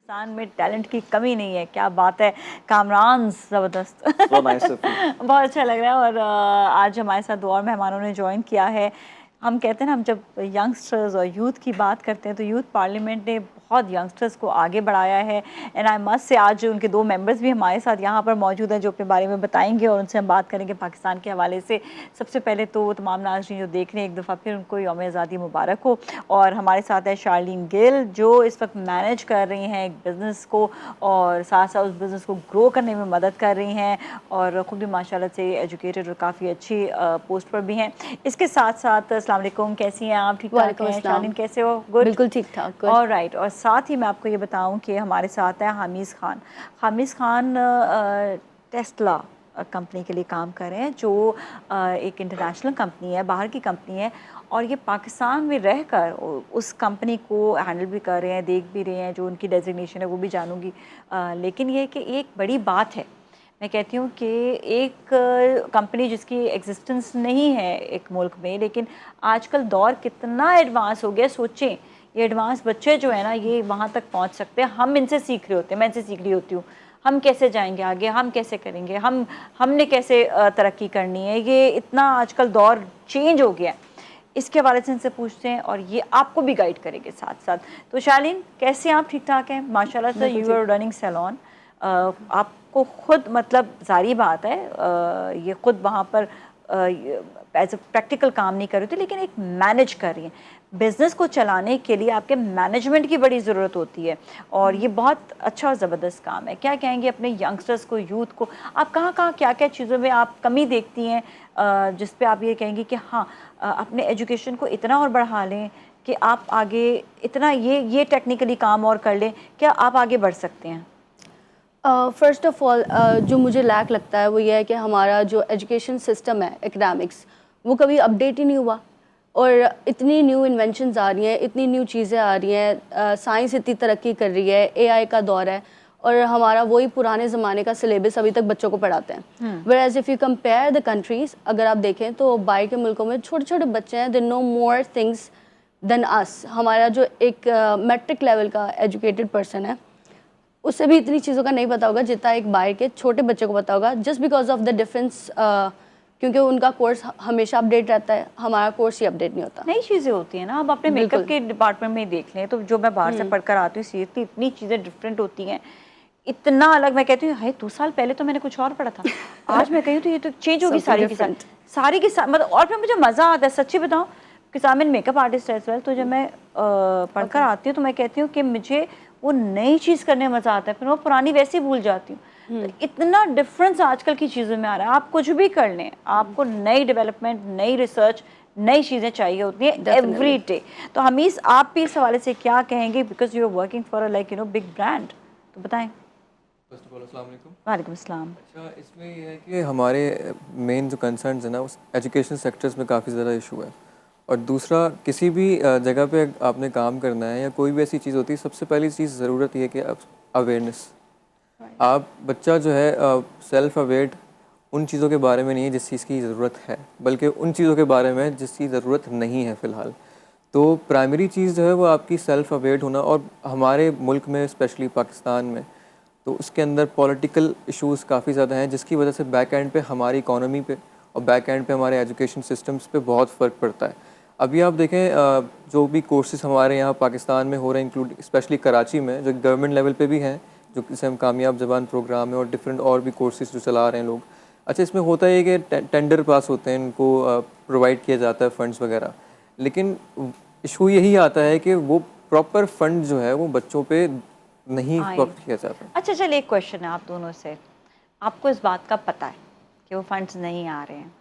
पाकिस्तान में टैलेंट की कमी नहीं है, क्या बात है। कामरान ज़बरदस्त बहुत अच्छा लग रहा है। और आज हमारे साथ दो और मेहमानों ने ज्वाइन किया है। हम कहते हैं ना, हम जब यंगस्टर्स और यूथ की बात करते हैं तो यूथ पार्लियामेंट ने बहुत यंगस्टर्स को आगे बढ़ाया है। एंड आई मस्ट से आज उनके दो मेंबर्स भी हमारे साथ यहाँ पर मौजूद हैं जो अपने बारे में बताएंगे और उनसे हम बात करेंगे पाकिस्तान के हवाले से। सबसे पहले तो तमाम नाज़रीन जो देख रहे हैं, एक दफ़ा फिर उनको यौम आज़ादी मुबारक हो। और हमारे साथ है शार्लिन गिल जो इस वक्त मैनेज कर रही हैं एक बिज़नेस को और साथ साथ उस बिज़नेस को ग्रो करने में मदद कर रही हैं और ख़ुद भी माशाल्लाह से एजुकेटेड और काफ़ी अच्छी पोस्ट पर भी हैं। इसके साथ साथ अस्सलाम वालेकुम, कैसी हैं आप? ठीक ठाक हैं? शार्लिन कैसे हो? गुड, बिल्कुल ठीक ठाक। और राइट। और साथ ही मैं आपको ये बताऊं कि हमारे साथ है हामिज़ खान। हामिज़ खान टेस्ला कंपनी के लिए काम कर रहे हैं जो एक इंटरनेशनल कंपनी है, बाहर की कंपनी है, और ये पाकिस्तान में रहकर उस कंपनी को हैंडल भी कर रहे हैं, देख भी रहे हैं। जो उनकी डेजिग्नेशन है वो भी जानूंगी। लेकिन ये कि एक बड़ी बात है, मैं कहती हूँ कि एक कंपनी जिसकी एग्जिस्टेंस नहीं है एक मुल्क में, लेकिन आजकल दौर कितना एडवांस हो गया। सोचें, ये एडवांस बच्चे जो है ना, ये वहाँ तक पहुँच सकते हैं। हम इनसे सीख रहे होते हैं, मैं इनसे सीख रही होती हूँ। हम कैसे जाएंगे आगे, हम कैसे करेंगे, हमने कैसे तरक्की करनी है। ये इतना आजकल दौर चेंज हो गया है। इसके हवाले से इनसे पूछते हैं और ये आपको भी गाइड करेंगे साथ साथ। तो शालीन, कैसे आप? ठीक ठाक हैं माशाल्लाह से। You are running salon. आपको खुद, मतलब जारी बात है, ये खुद वहाँ पर एज ए प्रैक्टिकल काम नहीं कर रही थी, लेकिन एक मैनेज कर रही हैं। बिज़नेस को चलाने के लिए आपके मैनेजमेंट की बड़ी ज़रूरत होती है और ये बहुत अच्छा और ज़बरदस्त काम है। क्या कहेंगे अपने यंगस्टर्स को, यूथ को? आप कहाँ कहाँ क्या क्या चीज़ों में आप कमी देखती हैं जिस पे आप ये कहेंगी कि हाँ, अपने एजुकेशन को इतना और बढ़ा लें कि आप आगे इतना ये टेक्निकली काम और कर लें, क्या आप आगे बढ़ सकते हैं? फ़र्स्ट ऑफ़ ऑल जो मुझे लैक लगता है वो ये है कि हमारा जो एजुकेशन सिस्टम है, एकेडमिक्स, वो कभी अपडेट ही नहीं हुआ। और इतनी न्यू इन्वेंशंस आ रही हैं, इतनी न्यू चीज़ें आ रही हैं, साइंस इतनी तरक्की कर रही है, एआई का दौर है, और हमारा वही पुराने ज़माने का सिलेबस अभी तक बच्चों को पढ़ाते हैं। Whereas if you compare the countries, अगर आप देखें तो बाहर के मुल्कों में छोटे छोटे बच्चे हैं, they know more things than us. हमारा जो एक मैट्रिक लेवल का एजुकेटेड पर्सन है, उससे भी इतनी चीज़ों का नहीं पता होगा जितना एक बाहर के छोटे बच्चे को पता होगा, just because of the difference, क्योंकि उनका कोर्स हमेशा अपडेट रहता है, हमारा कोर्स ही अपडेट नहीं होता। नई चीज़ें होती हैं ना। अब अपने मेकअप के डिपार्टमेंट में देख लें तो जो मैं बाहर से पढ़कर आती हूँ, सीखती, इतनी चीज़ें डिफरेंट होती हैं, इतना अलग। मैं कहती हूँ, हाय 2 साल पहले तो मैंने कुछ और पढ़ा था, आज मैं कहती हूँ तो ये तो चेंज होगी सारी की सारी मतलब। और फिर मुझे मज़ा आता है, सच्ची बताऊँ, कि I am makeup artist as well. तो जब मैं पढ़कर आती हूँ तो मैं कहती हूँ कि मुझे वो नई चीज़ करने में मज़ा आता है, फिर वो पुरानी वैसे ही भूल जाती हूँ। तो इतना डिफरेंस आजकल की चीज़ों में आ रहा है। आप कुछ भी कर लें, आपको नई डेवलपमेंट, नई रिसर्च, नई चीज़ें चाहिए होती हैं एवरी डे। तो हमीज़, आप भी इस हवाले से क्या कहेंगे? Because you are working for a like big brand, तो बताएं। फर्स्ट ऑफ ऑल अस्सलाम वालेकुम। वालेकुम अस्सलाम। अच्छा, इसमें ये है कि हमारे मेन जो कंसर्न्स है ना, उस एजुकेशन सेक्टर्स में काफ़ी ज़्यादा इशू है। और दूसरा, किसी भी जगह पे आपने काम करना है या कोई भी ऐसी चीज़ होती है, सबसे पहली चीज़ ज़रूरत ये है कि अवेयरनेस। आप बच्चा जो है सेल्फ अवेयर उन चीज़ों के बारे में नहीं है जिस चीज़ की ज़रूरत है, बल्कि उन चीज़ों के बारे में जिसकी ज़रूरत नहीं है फ़िलहाल। तो प्राइमरी चीज़ जो है वो आपकी सेल्फ अवेयर होना। और हमारे मुल्क में, स्पेशली पाकिस्तान में, तो उसके अंदर पॉलिटिकल इश्यूज़ काफ़ी ज़्यादा हैं, जिसकी वजह से बैक एंड पे हमारी इकोनॉमी पे और बैक एंड पे हमारे एजुकेशन सिस्टम्स पे बहुत फ़र्क पड़ता है। अभी आप देखें, जो भी कोर्सेज हमारे यहाँ पाकिस्तान में हो रहे हैं, इंक्लूड स्पेशली कराची में, जो गवर्नमेंट लेवल पे भी हैं, जो जिसे हम कामयाब ज़बान प्रोग्राम है और डिफरेंट और भी कोर्सेज जो चला रहे हैं लोग। अच्छा, इसमें होता है कि टेंडर पास होते हैं, इनको प्रोवाइड किया जाता है फंड्स वगैरह, लेकिन इशू यही आता है कि वो प्रॉपर फंड जो है वो बच्चों पे नहीं प्राप्त किया जाता। अच्छा, चलिए एक क्वेश्चन है आप दोनों से। आपको इस बात का पता है कि वो फंड्स नहीं आ रहे हैं,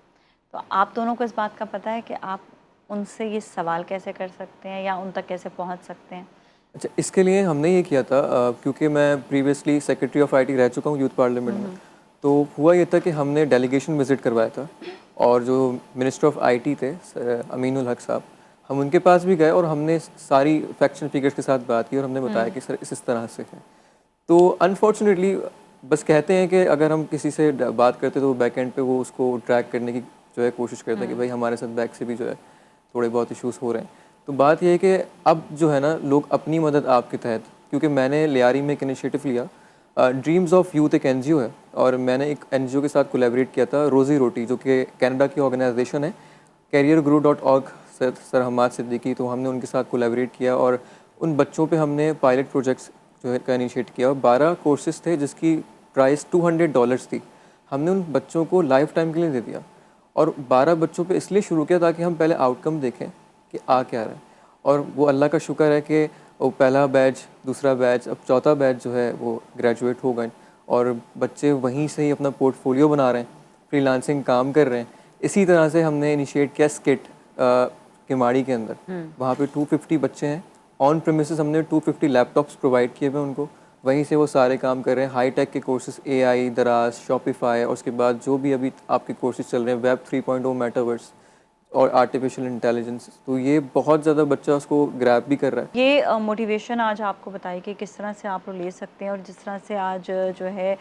तो आप दोनों को इस बात का पता है कि आप उनसे ये सवाल कैसे कर सकते हैं या उन तक कैसे पहुंच सकते हैं? अच्छा, इसके लिए हमने ये किया था, क्योंकि मैं प्रीवियसली सेक्रेटरी ऑफ आईटी रह चुका हूँ यूथ पार्लियामेंट में। तो हुआ ये था कि हमने डेलीगेशन विज़िट करवाया था, और जो मिनिस्टर ऑफ आईटी थे अमीनुल हक साहब, हम उनके पास भी गए और हमने सारी फैक्ट्स एंड फिगर्स के साथ बात की और हमने बताया कि सर इस तरह से है। तो अनफॉर्चुनेटली बस कहते हैं कि अगर हम किसी से बात करते तो बैक एंड पे वो उसको ट्रैक करने की जो है कोशिश करते हैं कि भाई हमारे साथ बैक से भी जो है थोड़े बहुत इश्यूज़ हो रहे हैं। तो बात यह है कि अब जो है ना, लोग अपनी मदद आपके तहत क्योंकि मैंने लियारी में एक इनिशिएटिव लिया। ड्रीम्स ऑफ यूथ एक एनजीओ है और मैंने एक एनजीओ के साथ कोलैबोरेट किया था, रोज़ी रोटी, जो कि कनाडा की ऑर्गेनाइजेशन है, careergrow.org सर हमाद सिद्दीकी, तो हमने उनके साथ कोलैबोरेट किया और उन बच्चों पे हमने पायलट प्रोजेक्ट्स जो है का इनिशिएट किया। 12 कोर्सेज थे जिसकी प्राइस $200 थी। हमने उन बच्चों को लाइफ टाइम के लिए दे दिया और 12 बच्चों पे इसलिए शुरू किया ताकि हम पहले आउटकम देखें कि आ क्या रहा है। और वो अल्लाह का शुक्र है कि वो पहला बैच, दूसरा बैच, अब चौथा बैच जो है वो ग्रेजुएट हो गए और बच्चे वहीं से ही अपना पोर्टफोलियो बना रहे हैं, फ्रीलांसिंग काम कर रहे हैं। इसी तरह से हमने इनिशिएट किया स्किट किमाड़ी के अंदर, वहाँ पे 250 बच्चे हैं। ऑन प्रेमिसेस हमने 250 लैपटॉप्स प्रोवाइड किए हुए उनको, वहीं से वो सारे काम कर रहे हैं। हाई टेक के कोर्सेज, AI, दराज, शॉपिफाई, और उसके बाद जो भी अभी आपके कोर्सेज चल रहे हैं, वेब 3.0, मेटावर्स और आर्टिफिशियल इंटेलिजेंस, तो ये बहुत ज़्यादा बच्चा उसको ग्रैब भी कर रहा है। ये मोटिवेशन आज आपको बताइए कि किस तरह से आप लोग ले सकते हैं, और जिस तरह से आज जो है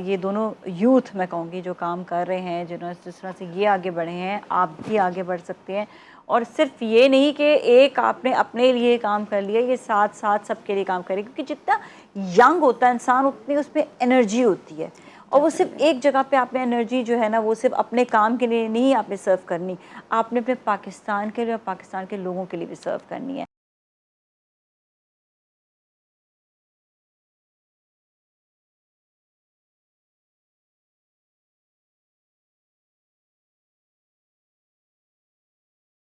ये दोनों यूथ मैं कहूँगी जो काम कर रहे हैं, जिस तरह से ये आगे बढ़े हैं, आप भी आगे बढ़ सकते हैं। और सिर्फ ये नहीं कि एक आपने अपने लिए काम कर लिया, ये साथ साथ सबके लिए काम करें, क्योंकि जितना यंग होता है इंसान उतनी उसमें एनर्जी होती है, और वो सिर्फ एक जगह पे आपने एनर्जी जो है ना वो सिर्फ अपने काम के लिए नहीं आपने सर्व करनी, आपने अपने पाकिस्तान के लिए और पाकिस्तान के लोगों के लिए भी सर्व करनी है।